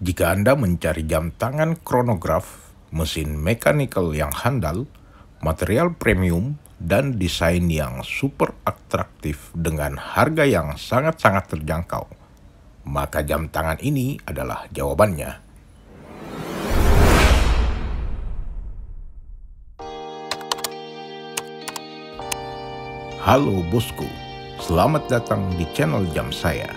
Jika Anda mencari jam tangan chronograph, mesin mechanical yang handal, material premium, dan desain yang super atraktif dengan harga yang sangat-sangat terjangkau, maka jam tangan ini adalah jawabannya. Halo bosku, selamat datang di channel jam saya.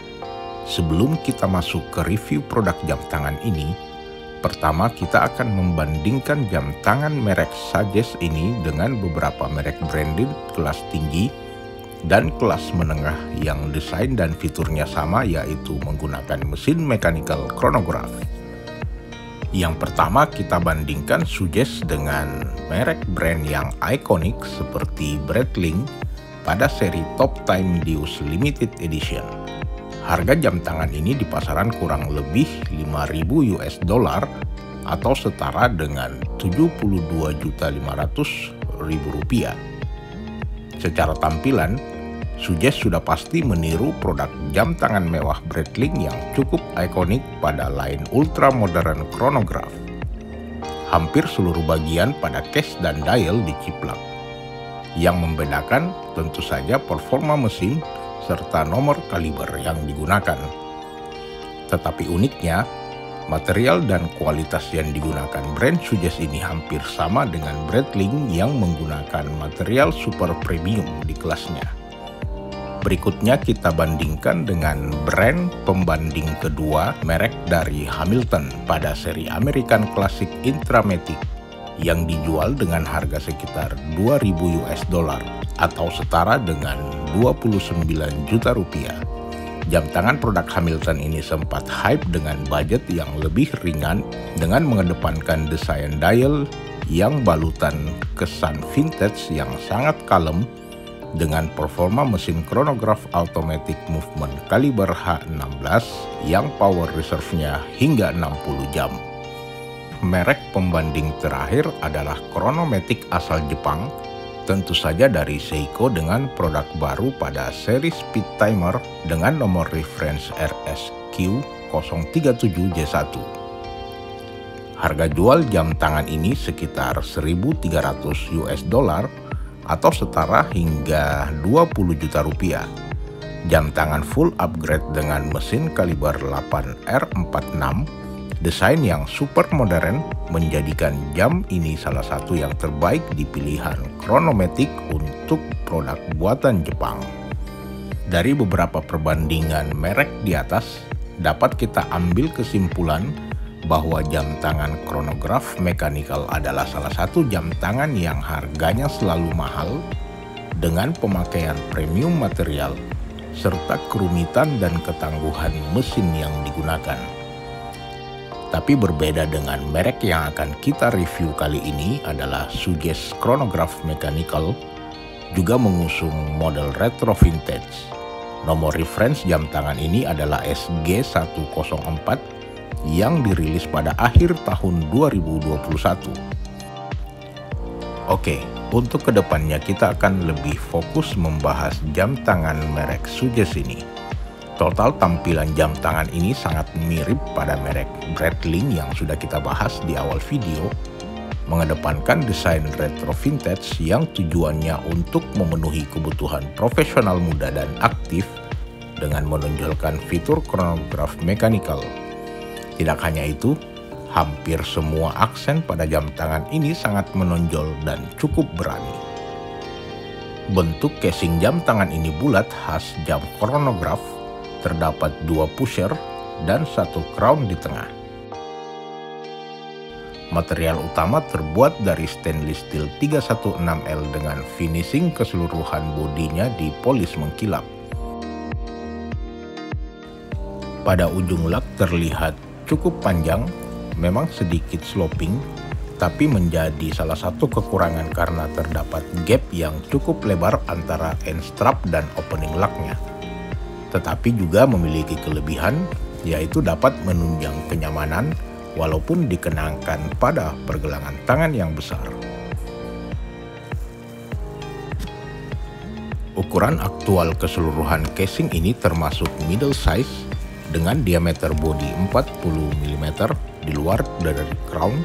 Sebelum kita masuk ke review produk jam tangan ini, pertama kita akan membandingkan jam tangan merek Suggest ini dengan beberapa merek branded kelas tinggi dan kelas menengah yang desain dan fiturnya sama, yaitu menggunakan mesin mechanical chronograph. Yang pertama kita bandingkan Suggest dengan merek brand yang ikonik seperti Breitling pada seri Top Time Deus Limited Edition. Harga jam tangan ini di pasaran kurang lebih 5.000 US dollar atau setara dengan 72.500.000 rupiah. Secara tampilan, Suggest sudah pasti meniru produk jam tangan mewah Breitling yang cukup ikonik pada line ultra modern chronograph. Hampir seluruh bagian pada case dan dial diciplak. Yang membedakan tentu saja performa mesin serta nomor kaliber yang digunakan. Tetapi uniknya, material dan kualitas yang digunakan brand Suggest ini hampir sama dengan Breitling yang menggunakan material super premium di kelasnya. Berikutnya kita bandingkan dengan brand pembanding kedua, merek dari Hamilton pada seri American Classic Intramatic yang dijual dengan harga sekitar 2.000 US dollar atau setara dengan 29 juta rupiah. Jam tangan produk Hamilton ini sempat hype dengan budget yang lebih ringan dengan mengedepankan desain dial yang balutan kesan vintage yang sangat kalem dengan performa mesin chronograph automatic movement kaliber H16 yang power reserve-nya hingga 60 jam. Merek pembanding terakhir adalah Chronomatic asal Jepang, tentu saja dari Seiko dengan produk baru pada seri Speed Timer dengan nomor reference RSQ037J1. Harga jual jam tangan ini sekitar 1.300 US dollar atau setara hingga 20 juta rupiah. Jam tangan full upgrade dengan mesin kaliber 8R46, desain yang super modern menjadikan jam ini salah satu yang terbaik di pilihan Chronomatic untuk produk buatan Jepang. Dari beberapa perbandingan merek di atas, dapat kita ambil kesimpulan bahwa jam tangan chronograph mechanical adalah salah satu jam tangan yang harganya selalu mahal dengan pemakaian premium material serta kerumitan dan ketangguhan mesin yang digunakan. Tapi berbeda dengan merek yang akan kita review kali ini adalah Suggest Chronograph Mechanical juga mengusung model retro vintage. Nomor reference jam tangan ini adalah SG104 yang dirilis pada akhir tahun 2021. Oke, untuk kedepannya kita akan lebih fokus membahas jam tangan merek Suggest ini. Total tampilan jam tangan ini sangat mirip pada merek Breitling yang sudah kita bahas di awal video, mengedepankan desain retro vintage yang tujuannya untuk memenuhi kebutuhan profesional muda dan aktif dengan menonjolkan fitur chronograph mechanical. Tidak hanya itu, hampir semua aksen pada jam tangan ini sangat menonjol dan cukup berani. Bentuk casing jam tangan ini bulat khas jam chronograph. Terdapat 2 pusher dan 1 crown di tengah. Material utama terbuat dari stainless steel 316L dengan finishing keseluruhan bodinya dipolis mengkilap. Pada ujung lug terlihat cukup panjang, memang sedikit sloping, tapi menjadi salah satu kekurangan karena terdapat gap yang cukup lebar antara end strap dan opening lugnya. Tetapi juga memiliki kelebihan, yaitu dapat menunjang kenyamanan walaupun dikenakan pada pergelangan tangan yang besar. Ukuran aktual keseluruhan casing ini termasuk middle size dengan diameter bodi 40 mm di luar dari crown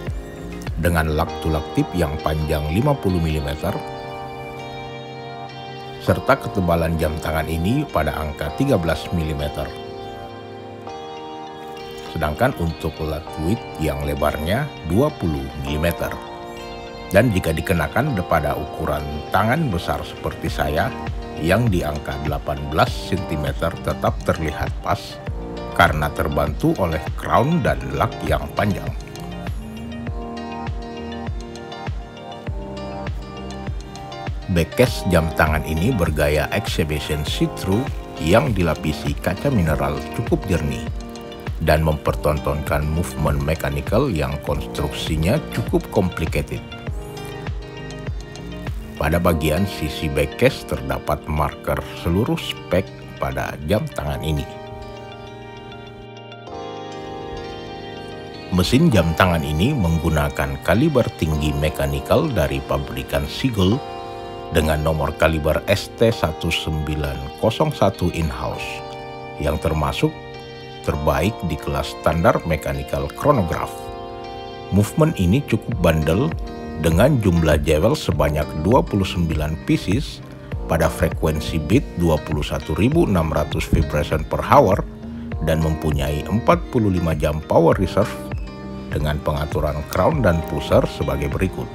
dengan lak-tulak tip yang panjang 50 mm serta ketebalan jam tangan ini pada angka 13 mm. Sedangkan untuk lug width yang lebarnya 20 mm. Dan jika dikenakan pada ukuran tangan besar seperti saya yang di angka 18 cm tetap terlihat pas karena terbantu oleh crown dan lug yang panjang. Backcase jam tangan ini bergaya exhibition see-through yang dilapisi kaca mineral cukup jernih dan mempertontonkan movement mechanical yang konstruksinya cukup complicated. Pada bagian sisi backcase terdapat marker seluruh spek pada jam tangan ini. Mesin jam tangan ini menggunakan kaliber tinggi mechanical dari pabrikan Seagull dengan nomor kaliber ST1901 in-house yang termasuk terbaik di kelas standar mechanical chronograph. Movement ini cukup bandel dengan jumlah jewel sebanyak 29 pieces pada frekuensi beat 21.600 vibration per hour dan mempunyai 45 jam power reserve dengan pengaturan crown dan pusher sebagai berikut.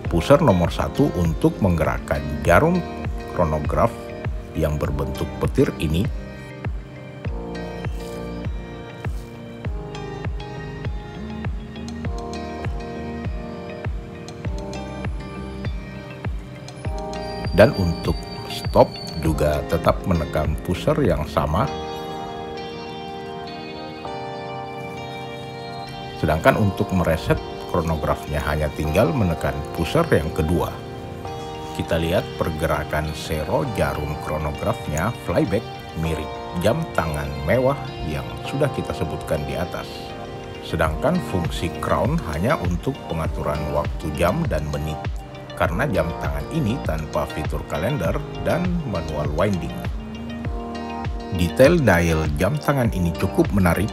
Pusher nomor 1 untuk menggerakkan jarum chronograph yang berbentuk petir ini dan untuk stop juga tetap menekan pusher yang sama. Sedangkan untuk mereset chronografnya hanya tinggal menekan pusher yang kedua. Kita lihat pergerakan sero jarum chronografnya flyback mirip jam tangan mewah yang sudah kita sebutkan di atas. Sedangkan fungsi crown hanya untuk pengaturan waktu jam dan menit karena jam tangan ini tanpa fitur kalender dan manual winding. Detail dial jam tangan ini cukup menarik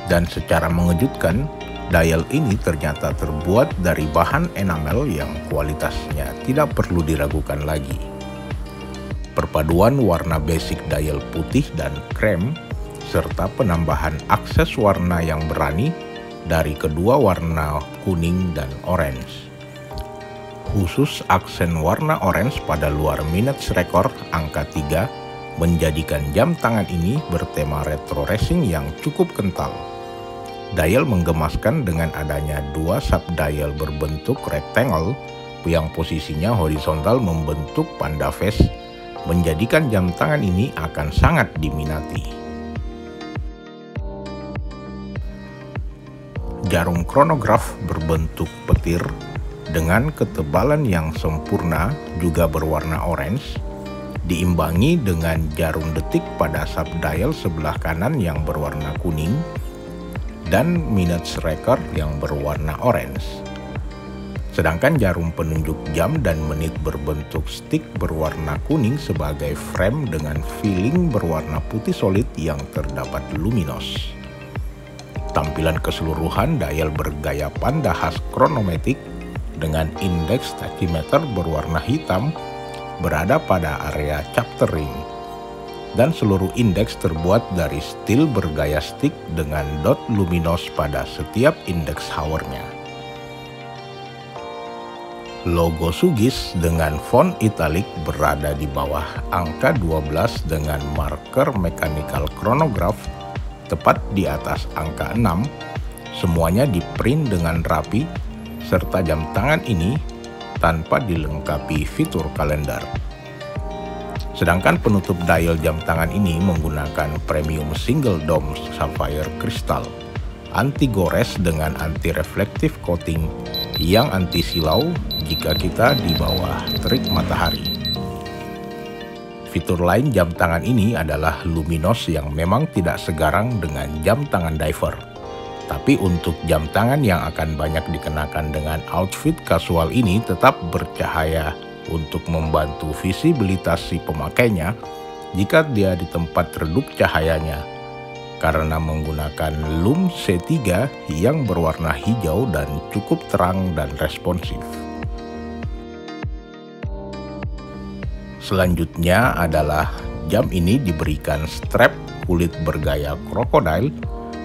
dan secara mengejutkan dial ini ternyata terbuat dari bahan enamel yang kualitasnya tidak perlu diragukan lagi. Perpaduan warna basic dial putih dan krem serta penambahan akses warna yang berani dari kedua warna kuning dan orange. Khusus aksen warna orange pada luar minutes record angka 3 menjadikan jam tangan ini bertema retro racing yang cukup kental. Dial menggemaskan dengan adanya dua sub-dial berbentuk rectangle yang posisinya horizontal membentuk panda face, menjadikan jam tangan ini akan sangat diminati. Jarum chronograph berbentuk petir dengan ketebalan yang sempurna juga berwarna orange, diimbangi dengan jarum detik pada sub-dial sebelah kanan yang berwarna kuning, dan minutes record yang berwarna orange. Sedangkan jarum penunjuk jam dan menit berbentuk stick berwarna kuning sebagai frame dengan filling berwarna putih solid yang terdapat luminos. Tampilan keseluruhan dial bergaya panda khas chronomatic dengan indeks tachymeter berwarna hitam berada pada area chapter ring. Dan seluruh indeks terbuat dari steel bergaya stick dengan dot luminos pada setiap indeks hournya. Logo Sugis dengan font italic berada di bawah angka 12 dengan marker mechanical chronograph tepat di atas angka 6. Semuanya diprint dengan rapi serta jam tangan ini tanpa dilengkapi fitur kalender. Sedangkan penutup dial jam tangan ini menggunakan premium single dome sapphire crystal, anti gores dengan anti reflective coating yang anti silau jika kita di bawah terik matahari. Fitur lain jam tangan ini adalah luminos yang memang tidak segarang dengan jam tangan diver. Tapi untuk jam tangan yang akan banyak dikenakan dengan outfit kasual ini tetap bercahaya untuk membantu visibilitas si pemakainya jika dia di tempat redup cahayanya. karena menggunakan Lume C3 yang berwarna hijau dan cukup terang dan responsif. Selanjutnya adalah jam ini diberikan strap kulit bergaya krokodil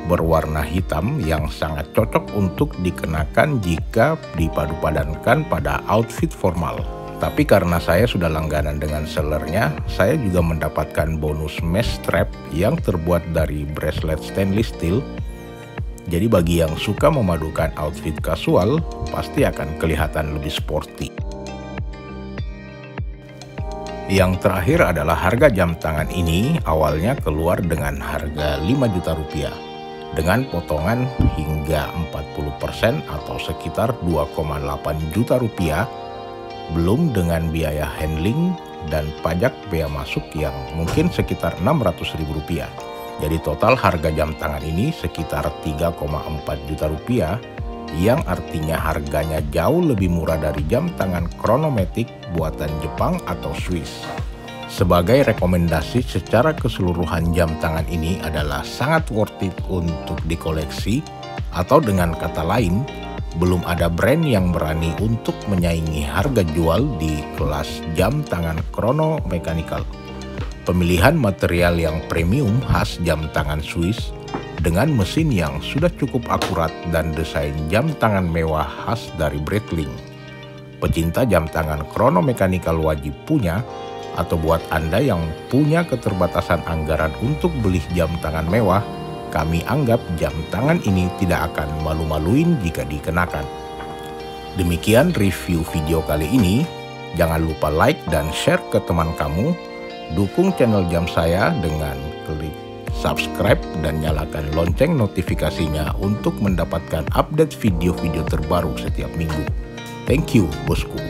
berwarna hitam yang sangat cocok untuk dikenakan jika dipadu-padankan pada outfit formal. Tapi karena saya sudah langganan dengan sellernya, saya juga mendapatkan bonus mesh strap yang terbuat dari bracelet stainless steel. Jadi bagi yang suka memadukan outfit kasual, pasti akan kelihatan lebih sporty. Yang terakhir adalah harga jam tangan ini awalnya keluar dengan harga 5 juta rupiah. Dengan potongan hingga 40% atau sekitar 2,8 juta rupiah, belum dengan biaya handling dan pajak bea masuk yang mungkin sekitar 600 ribu rupiah. Jadi total harga jam tangan ini sekitar 3,4 juta rupiah, yang artinya harganya jauh lebih murah dari jam tangan Chronomatic buatan Jepang atau Swiss. Sebagai rekomendasi secara keseluruhan, jam tangan ini adalah sangat worth it untuk dikoleksi, atau dengan kata lain, belum ada brand yang berani untuk menyaingi harga jual di kelas jam tangan chrono mechanical. Pemilihan material yang premium khas jam tangan Swiss dengan mesin yang sudah cukup akurat dan desain jam tangan mewah khas dari Breitling. Pecinta jam tangan chrono mechanical wajib punya, atau buat Anda yang punya keterbatasan anggaran untuk beli jam tangan mewah, kami anggap jam tangan ini tidak akan malu-maluin jika dikenakan. Demikian review video kali ini. Jangan lupa like dan share ke teman kamu. Dukung channel jam saya dengan klik subscribe dan nyalakan lonceng notifikasinya untuk mendapatkan update video-video terbaru setiap minggu. Thank you, bosku.